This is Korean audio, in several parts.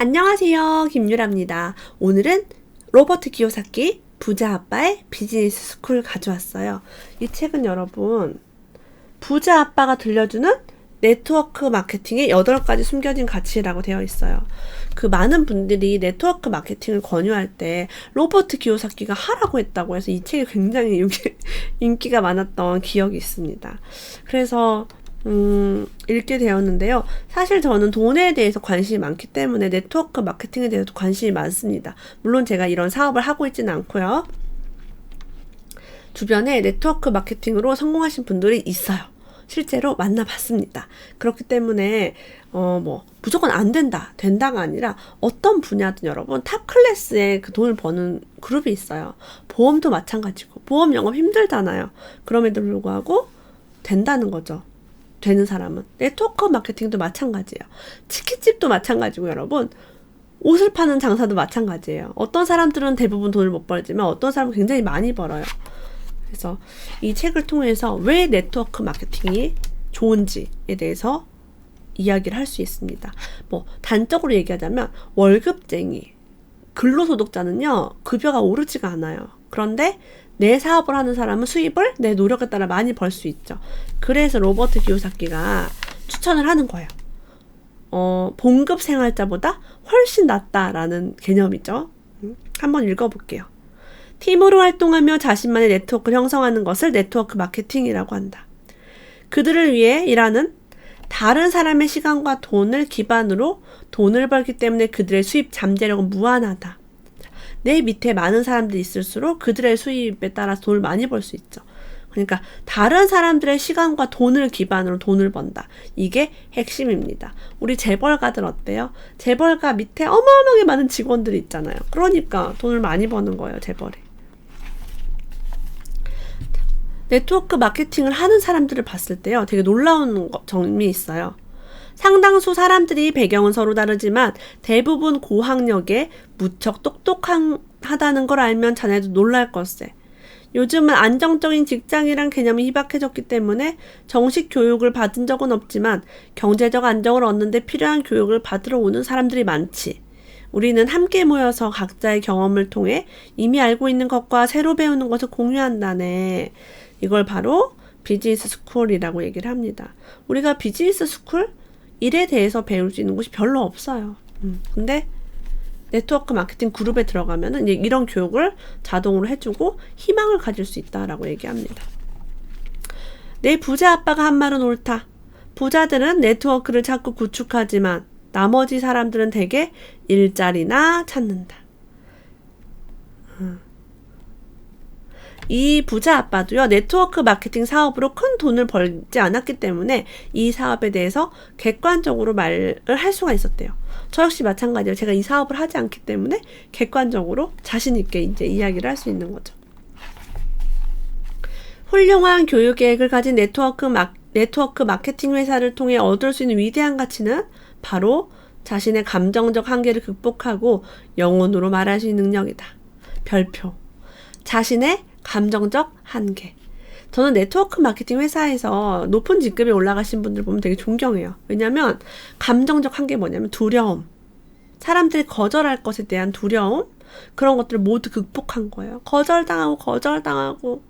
안녕하세요. 김유라입니다. 오늘은 로버트 기요사키 부자 아빠의 비즈니스 스쿨 가져왔어요. 이 책은 여러분 부자 아빠가 들려주는 네트워크 마케팅의 8가지 숨겨진 가치라고 되어 있어요. 그 많은 분들이 네트워크 마케팅을 권유할 때 로버트 기요사키가 하라고 했다고 해서 이 책이 굉장히 인기가 많았던 기억이 있습니다. 그래서 읽게 되었는데요. 사실 저는 돈에 대해서 관심이 많기 때문에 네트워크 마케팅에 대해서도 관심이 많습니다. 물론 제가 이런 사업을 하고 있지는 않고요. 주변에 네트워크 마케팅으로 성공하신 분들이 있어요. 실제로 만나봤습니다. 그렇기 때문에 무조건 안 된다, 된다가 아니라 어떤 분야든 여러분 탑 클래스의 그 돈을 버는 그룹이 있어요. 보험도 마찬가지고 보험 영업 힘들잖아요. 그럼에도 불구하고 된다는 거죠. 되는 사람은. 네트워크 마케팅도 마찬가지예요. 치킨집도 마찬가지고 여러분 옷을 파는 장사도 마찬가지예요. 어떤 사람들은 대부분 돈을 못 벌지만 어떤 사람은 굉장히 많이 벌어요. 그래서 이 책을 통해서 왜 네트워크 마케팅이 좋은지에 대해서 이야기를 할 수 있습니다. 단적으로 얘기하자면 월급쟁이 근로소득자는요 급여가 오르지가 않아요. 그런데 내 사업을 하는 사람은 수입을 내 노력에 따라 많이 벌 수 있죠. 그래서 로버트 기요사키가 추천을 하는 거예요. 봉급 생활자보다 훨씬 낫다라는 개념이죠. 한번 읽어볼게요. 팀으로 활동하며 자신만의 네트워크를 형성하는 것을 네트워크 마케팅이라고 한다. 그들을 위해 일하는 다른 사람의 시간과 돈을 기반으로 돈을 벌기 때문에 그들의 수입 잠재력은 무한하다. 내 밑에 많은 사람들이 있을수록 그들의 수입에 따라서 돈을 많이 벌 수 있죠. 그러니까 다른 사람들의 시간과 돈을 기반으로 돈을 번다. 이게 핵심입니다. 우리 재벌가들 어때요? 재벌가 밑에 어마어마하게 많은 직원들이 있잖아요. 그러니까 돈을 많이 버는 거예요, 재벌이. 네트워크 마케팅을 하는 사람들을 봤을 때요, 되게 놀라운 점이 있어요. 상당수 사람들이 배경은 서로 다르지만 대부분 고학력에 무척 똑똑하다는 걸 알면 자네도 놀랄 걸세. 요즘은 안정적인 직장이란 개념이 희박해졌기 때문에 정식 교육을 받은 적은 없지만 경제적 안정을 얻는데 필요한 교육을 받으러 오는 사람들이 많지. 우리는 함께 모여서 각자의 경험을 통해 이미 알고 있는 것과 새로 배우는 것을 공유한다네. 이걸 바로 비즈니스 스쿨이라고 얘기를 합니다. 우리가 비즈니스 스쿨? 일에 대해서 배울 수 있는 곳이 별로 없어요. 근데 네트워크 마케팅 그룹에 들어가면은 이런 교육을 자동으로 해주고 희망을 가질 수 있다라고 얘기합니다. 내 부자 아빠가 한 말은 옳다. 부자들은 네트워크를 자꾸 구축하지만 나머지 사람들은 대개 일자리나 찾는다. 이 부자 아빠도요, 네트워크 마케팅 사업으로 큰 돈을 벌지 않았기 때문에 이 사업에 대해서 객관적으로 말을 할 수가 있었대요. 저 역시 마찬가지예요. 제가 이 사업을 하지 않기 때문에 객관적으로 자신있게 이제 이야기를 할 수 있는 거죠. 훌륭한 교육 계획을 가진 네트워크 마케팅 회사를 통해 얻을 수 있는 위대한 가치는 바로 자신의 감정적 한계를 극복하고 영혼으로 말할 수 있는 능력이다. 별표. 자신의 감정적 한계. 저는 네트워크 마케팅 회사에서 높은 직급에 올라가신 분들 보면 되게 존경해요. 왜냐면 감정적 한계 뭐냐면 두려움. 사람들이 거절할 것에 대한 두려움. 그런 것들을 모두 극복한 거예요. 거절당하고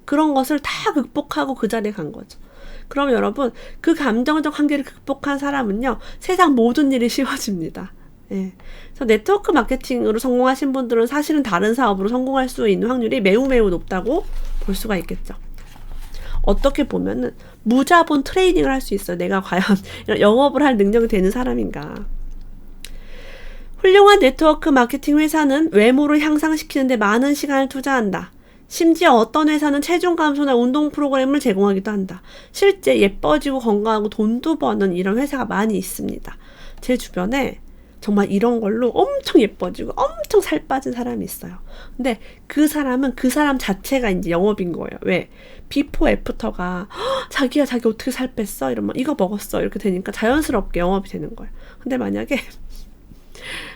그런 것을 다 극복하고 그 자리에 간 거죠. 그럼 여러분 그 감정적 한계를 극복한 사람은요. 세상 모든 일이 쉬워집니다. 예. 그래서 네트워크 마케팅으로 성공하신 분들은 사실은 다른 사업으로 성공할 수 있는 확률이 매우 높다고 볼 수가 있겠죠. 어떻게 보면은 무자본 트레이닝을 할 수 있어요. 내가 과연 영업을 할 능력이 되는 사람인가. 훌륭한 네트워크 마케팅 회사는 외모를 향상시키는 데 많은 시간을 투자한다. 심지어 어떤 회사는 체중 감소나 운동 프로그램을 제공하기도 한다. 실제 예뻐지고 건강하고 돈도 버는 이런 회사가 많이 있습니다. 제 주변에 정말 이런 걸로 엄청 예뻐지고 엄청 살 빠진 사람이 있어요. 근데 그 사람은 그 사람 자체가 이제 영업인 거예요. 왜? 비포 애프터가 자기야 자기 어떻게 살 뺐어? 이러면 이거 먹었어. 이렇게 되니까 자연스럽게 영업이 되는 거예요. 근데 만약에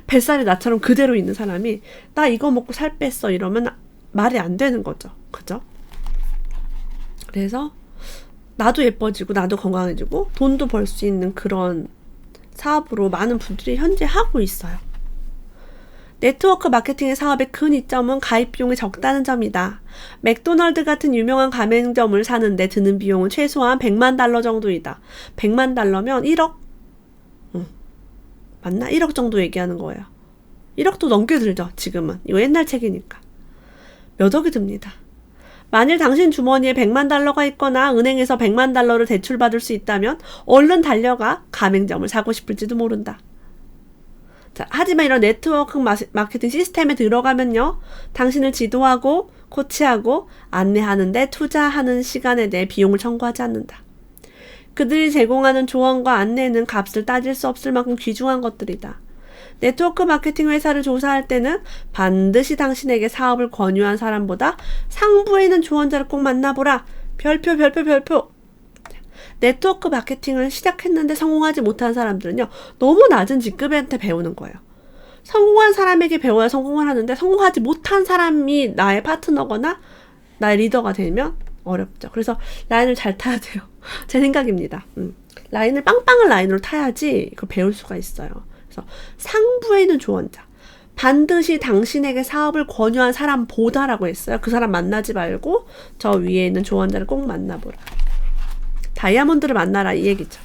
뱃살이 나처럼 그대로 있는 사람이 나 이거 먹고 살 뺐어 이러면 말이 안 되는 거죠. 그죠? 그래서 나도 예뻐지고 나도 건강해지고 돈도 벌 수 있는 그런 사업으로 많은 분들이 현재 하고 있어요. 네트워크 마케팅의 사업의 큰 이점은 가입 비용이 적다는 점이다. 맥도날드 같은 유명한 가맹점을 사는데 드는 비용은 최소한 100만 달러 정도이다. 100만 달러면 1억? 맞나? 1억 정도 얘기하는 거예요. 1억도 넘게 들죠, 지금은. 이거 옛날 책이니까. 몇 억이 듭니다. 만일 당신 주머니에 100만 달러가 있거나 은행에서 100만 달러를 대출받을 수 있다면 얼른 달려가 가맹점을 사고 싶을지도 모른다. 자, 하지만 이런 네트워크 마케팅 시스템에 들어가면요, 당신을 지도하고 코치하고 안내하는데 투자하는 시간에 대해 비용을 청구하지 않는다. 그들이 제공하는 조언과 안내는 값을 따질 수 없을 만큼 귀중한 것들이다. 네트워크 마케팅 회사를 조사할 때는 반드시 당신에게 사업을 권유한 사람보다 상부에 있는 조언자를 꼭 만나보라. 별표. 네트워크 마케팅을 시작했는데 성공하지 못한 사람들은요, 너무 낮은 직급한테 배우는 거예요. 성공한 사람에게 배워야 성공을 하는데 성공하지 못한 사람이 나의 파트너거나 나의 리더가 되면 어렵죠. 그래서 라인을 잘 타야 돼요. 제 생각입니다. 라인을 빵빵한 라인으로 타야지 그걸 배울 수가 있어요. 그래서 상부에 있는 조언자, 반드시 당신에게 사업을 권유한 사람보다라고 했어요. 그 사람 만나지 말고 저 위에 있는 조언자를 꼭 만나보라. 다이아몬드를 만나라, 이 얘기죠.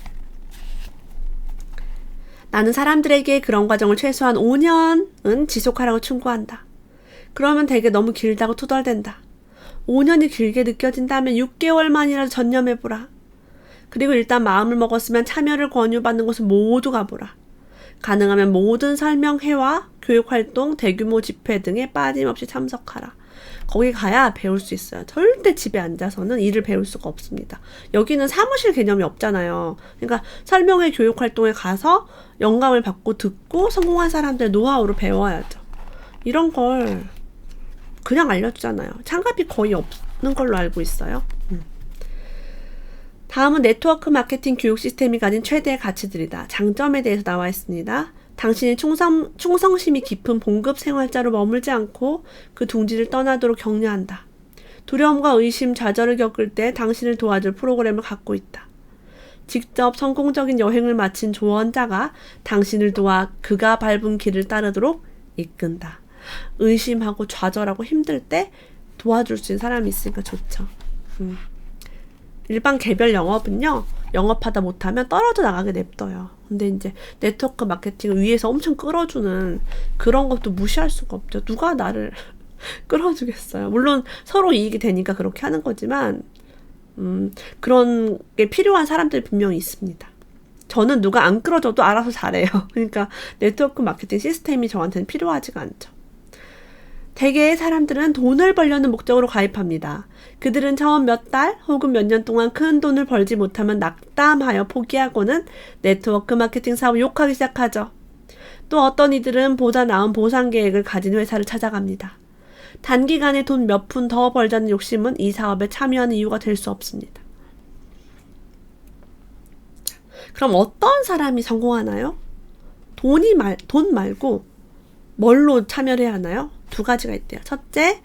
나는 사람들에게 그런 과정을 최소한 5년은 지속하라고 충고한다. 그러면 되게 너무 길다고 투덜댄다. 5년이 길게 느껴진다면 6개월만이라도 전념해보라. 그리고 일단 마음을 먹었으면 참여를 권유받는 곳은 모두 가보라. 가능하면 모든 설명회와 교육활동, 대규모 집회 등에 빠짐없이 참석하라. 거기 가야 배울 수 있어요. 절대 집에 앉아서는 일을 배울 수가 없습니다. 여기는 사무실 개념이 없잖아요. 그러니까 설명회, 교육활동에 가서 영감을 받고 듣고 성공한 사람들의 노하우를 배워야죠. 이런 걸 그냥 알려주잖아요. 참가비 거의 없는 걸로 알고 있어요. 다음은 네트워크 마케팅 교육 시스템이 가진 최대의 가치들이다. 장점에 대해서 나와 있습니다. 당신이 충성심이 깊은 봉급 생활자로 머물지 않고 그 둥지를 떠나도록 격려한다. 두려움과 의심, 좌절을 겪을 때 당신을 도와줄 프로그램을 갖고 있다. 직접 성공적인 여행을 마친 조언자가 당신을 도와 그가 밟은 길을 따르도록 이끈다. 의심하고 좌절하고 힘들 때 도와줄 수 있는 사람이 있으니까 좋죠. 일반 개별 영업은요, 영업하다 못하면 떨어져 나가게 냅둬요. 근데 이제 네트워크 마케팅을 위에서 엄청 끌어주는 그런 것도 무시할 수가 없죠. 누가 나를 끌어주겠어요. 물론 서로 이익이 되니까 그렇게 하는 거지만 그런 게 필요한 사람들이 분명히 있습니다. 저는 누가 안 끌어줘도 알아서 잘해요. 그러니까 네트워크 마케팅 시스템이 저한테는 필요하지가 않죠. 대개의 사람들은 돈을 벌려는 목적으로 가입합니다. 그들은 처음 몇 달 혹은 몇 년 동안 큰 돈을 벌지 못하면 낙담하여 포기하고는 네트워크 마케팅 사업을 욕하기 시작하죠. 또 어떤 이들은 보다 나은 보상 계획을 가진 회사를 찾아갑니다. 단기간에 돈 몇 푼 더 벌자는 욕심은 이 사업에 참여하는 이유가 될 수 없습니다. 그럼 어떤 사람이 성공하나요? 돈 말고 뭘로 참여를 해야 하나요? 두 가지가 있대요. 첫째,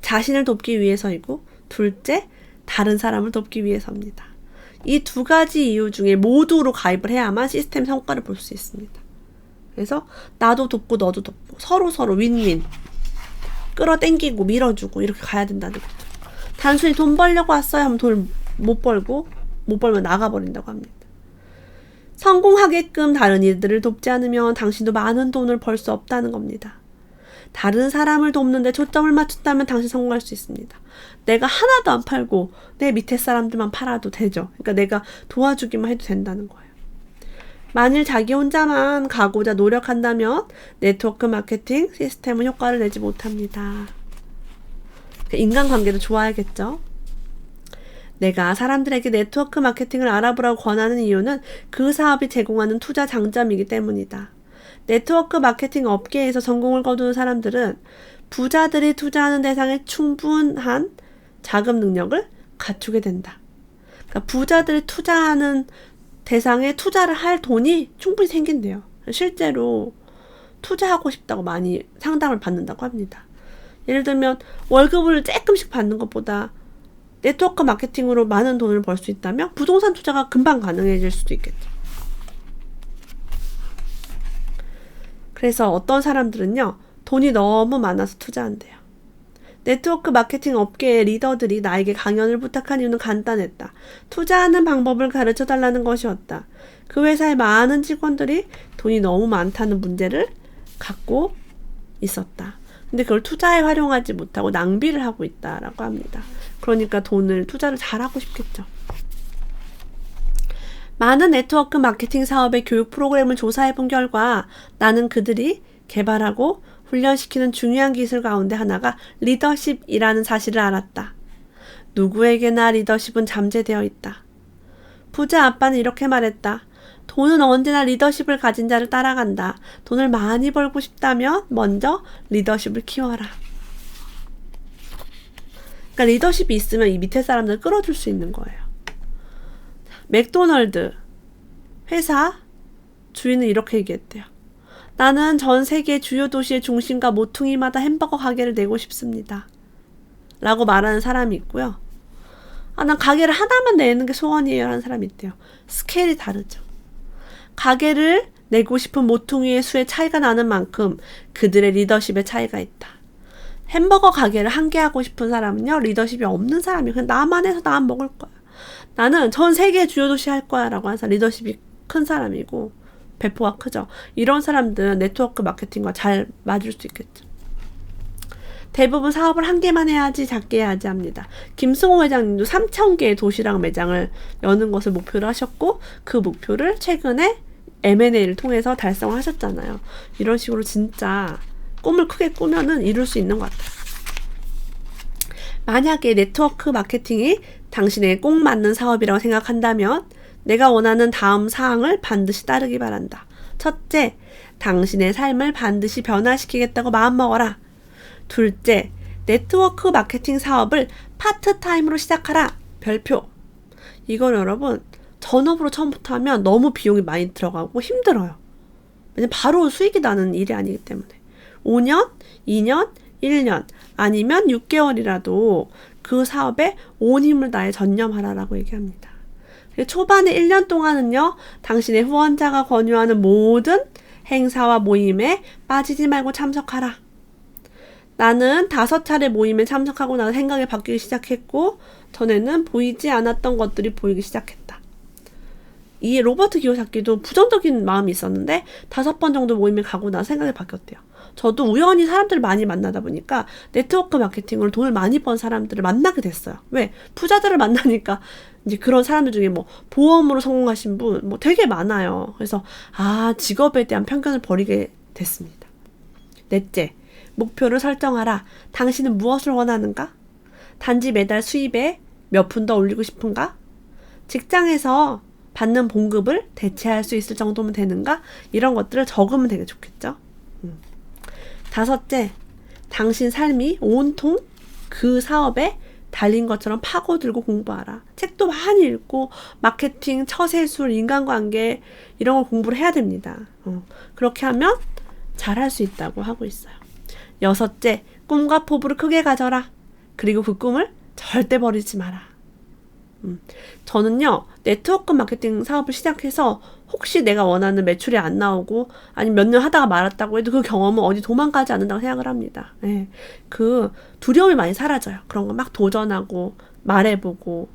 자신을 돕기 위해서이고, 둘째, 다른 사람을 돕기 위해서입니다. 이 두 가지 이유 중에 모두로 가입을 해야만 시스템 성과를 볼 수 있습니다. 그래서 나도 돕고 너도 돕고 서로 윈윈, 끌어당기고 밀어주고 이렇게 가야 된다는 거죠. 단순히 돈 벌려고 왔어요 하면 돈을 못 벌면 나가버린다고 합니다. 성공하게끔 다른 이들을 돕지 않으면 당신도 많은 돈을 벌 수 없다는 겁니다. 다른 사람을 돕는데 초점을 맞춘다면 당신 성공할 수 있습니다. 내가 하나도 안 팔고 내 밑에 사람들만 팔아도 되죠. 그러니까 내가 도와주기만 해도 된다는 거예요. 만일 자기 혼자만 가고자 노력한다면 네트워크 마케팅 시스템은 효과를 내지 못합니다. 인간관계도 좋아야겠죠. 내가 사람들에게 네트워크 마케팅을 알아보라고 권하는 이유는 그 사업이 제공하는 투자 장점이기 때문이다. 네트워크 마케팅 업계에서 성공을 거두는 사람들은 부자들이 투자하는 대상에 충분한 자금 능력을 갖추게 된다. 그러니까 부자들이 투자하는 대상에 투자를 할 돈이 충분히 생긴대요. 실제로 투자하고 싶다고 많이 상담을 받는다고 합니다. 예를 들면 월급을 조금씩 받는 것보다 네트워크 마케팅으로 많은 돈을 벌 수 있다면 부동산 투자가 금방 가능해질 수도 있겠죠. 그래서 어떤 사람들은요, 돈이 너무 많아서 투자한대요. 네트워크 마케팅 업계의 리더들이 나에게 강연을 부탁한 이유는 간단했다. 투자하는 방법을 가르쳐 달라는 것이었다. 그 회사의 많은 직원들이 돈이 너무 많다는 문제를 갖고 있었다. 근데 그걸 투자에 활용하지 못하고 낭비를 하고 있다라고 합니다. 그러니까 투자를 잘하고 싶겠죠. 많은 네트워크 마케팅 사업의 교육 프로그램을 조사해 본 결과 나는 그들이 개발하고 훈련시키는 중요한 기술 가운데 하나가 리더십이라는 사실을 알았다. 누구에게나 리더십은 잠재되어 있다. 부자 아빠는 이렇게 말했다. 돈은 언제나 리더십을 가진 자를 따라간다. 돈을 많이 벌고 싶다면 먼저 리더십을 키워라. 그러니까 리더십이 있으면 이 밑에 사람들을 끌어줄 수 있는 거예요. 맥도널드 회사 주인은 이렇게 얘기했대요. 나는 전 세계 주요 도시의 중심과 모퉁이마다 햄버거 가게를 내고 싶습니다. 라고 말하는 사람이 있고요. 난 가게를 하나만 내는 게 소원이에요. 라는 사람이 있대요. 스케일이 다르죠. 가게를 내고 싶은 모퉁이의 수의 차이가 나는 만큼 그들의 리더십의 차이가 있다. 햄버거 가게를 한 개 하고 싶은 사람은요, 리더십이 없는 사람이에요. 그냥 나만 해서 나만 먹을 거야. 나는 전 세계 주요 도시 할 거야. 라고 하는 사람, 리더십이 큰 사람이고, 배포가 크죠. 이런 사람들은 네트워크 마케팅과 잘 맞을 수 있겠죠. 대부분 사업을 한 개만 해야지, 작게 해야지 합니다. 김승호 회장님도 3,000개의 도시락 매장을 여는 것을 목표로 하셨고, 그 목표를 최근에 M&A를 통해서 달성하셨잖아요. 이런 식으로 진짜 꿈을 크게 꾸면은 이룰 수 있는 것 같아요. 만약에 네트워크 마케팅이 당신에게 꼭 맞는 사업이라고 생각한다면 내가 원하는 다음 사항을 반드시 따르기 바란다. 첫째, 당신의 삶을 반드시 변화시키겠다고 마음먹어라. 둘째, 네트워크 마케팅 사업을 파트타임으로 시작하라. 별표. 이건 여러분, 전업으로 처음부터 하면 너무 비용이 많이 들어가고 힘들어요. 왜냐면 바로 수익이 나는 일이 아니기 때문에. 5년, 2년, 1년, 아니면 6개월이라도 그 사업에 온 힘을 다해 전념하라라고 얘기합니다. 초반에 1년 동안은요, 당신의 후원자가 권유하는 모든 행사와 모임에 빠지지 말고 참석하라. 나는 5차례 모임에 참석하고 나서 생각이 바뀌기 시작했고, 전에는 보이지 않았던 것들이 보이기 시작했다. 이 로버트 기요사키도 부정적인 마음이 있었는데 5번 정도 모임에 가고 나서 생각이 바뀌었대요. 저도 우연히 사람들을 많이 만나다 보니까 네트워크 마케팅으로 돈을 많이 번 사람들을 만나게 됐어요. 왜? 부자들을 만나니까 이제 그런 사람들 중에 뭐 보험으로 성공하신 분 뭐 되게 많아요. 그래서 직업에 대한 편견을 버리게 됐습니다. 넷째, 목표를 설정하라. 당신은 무엇을 원하는가? 단지 매달 수입에 몇 푼 더 올리고 싶은가? 직장에서 받는 봉급을 대체할 수 있을 정도면 되는가? 이런 것들을 적으면 되게 좋겠죠. 다섯째, 당신 삶이 온통 그 사업에 달린 것처럼 파고들고 공부하라. 책도 많이 읽고 마케팅, 처세술, 인간관계 이런 걸 공부를 해야 됩니다. 그렇게 하면 잘할 수 있다고 하고 있어요. 여섯째, 꿈과 포부를 크게 가져라. 그리고 그 꿈을 절대 버리지 마라. 저는요, 네트워크 마케팅 사업을 시작해서 혹시 내가 원하는 매출이 안 나오고 아니면 몇 년 하다가 말았다고 해도 그 경험은 어디 도망가지 않는다고 생각을 합니다. 네. 그 두려움이 많이 사라져요. 그런 거 막 도전하고 말해보고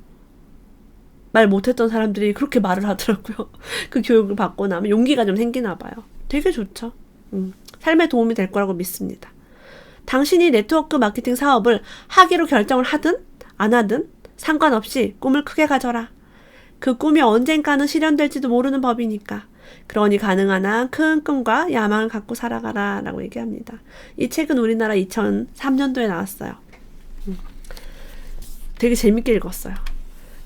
말 못했던 사람들이 그렇게 말을 하더라고요. 그 교육을 받고 나면 용기가 좀 생기나 봐요. 되게 좋죠. 삶에 도움이 될 거라고 믿습니다. 당신이 네트워크 마케팅 사업을 하기로 결정을 하든 안 하든 상관없이 꿈을 크게 가져라. 그 꿈이 언젠가는 실현될지도 모르는 법이니까. 그러니 가능한 한 큰 꿈과 야망을 갖고 살아가라 라고 얘기합니다. 이 책은 우리나라 2003년도에 나왔어요. 되게 재밌게 읽었어요.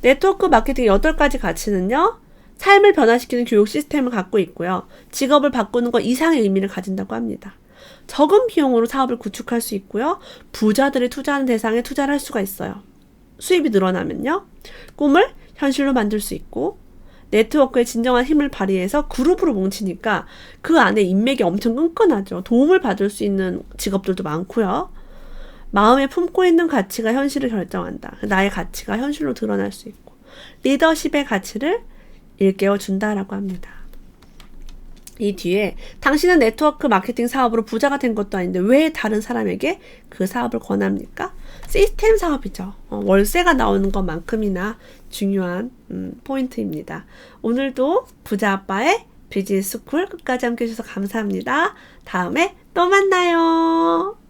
네트워크 마케팅의 8가지 가치는요, 삶을 변화시키는 교육 시스템을 갖고 있고요. 직업을 바꾸는 것 이상의 의미를 가진다고 합니다. 적은 비용으로 사업을 구축할 수 있고요. 부자들이 투자하는 대상에 투자를 할 수가 있어요. 수입이 늘어나면요. 꿈을 현실로 만들 수 있고, 네트워크의 진정한 힘을 발휘해서 그룹으로 뭉치니까 그 안에 인맥이 엄청 끈끈하죠. 도움을 받을 수 있는 직업들도 많고요. 마음에 품고 있는 가치가 현실을 결정한다. 나의 가치가 현실로 드러날 수 있고, 리더십의 가치를 일깨워 준다라고 합니다. 이 뒤에 당신은 네트워크 마케팅 사업으로 부자가 된 것도 아닌데 왜 다른 사람에게 그 사업을 권합니까? 시스템 사업이죠. 월세가 나오는 것만큼이나 중요한 포인트입니다. 오늘도 부자 아빠의 비즈니스 스쿨 끝까지 함께 해주셔서 감사합니다. 다음에 또 만나요.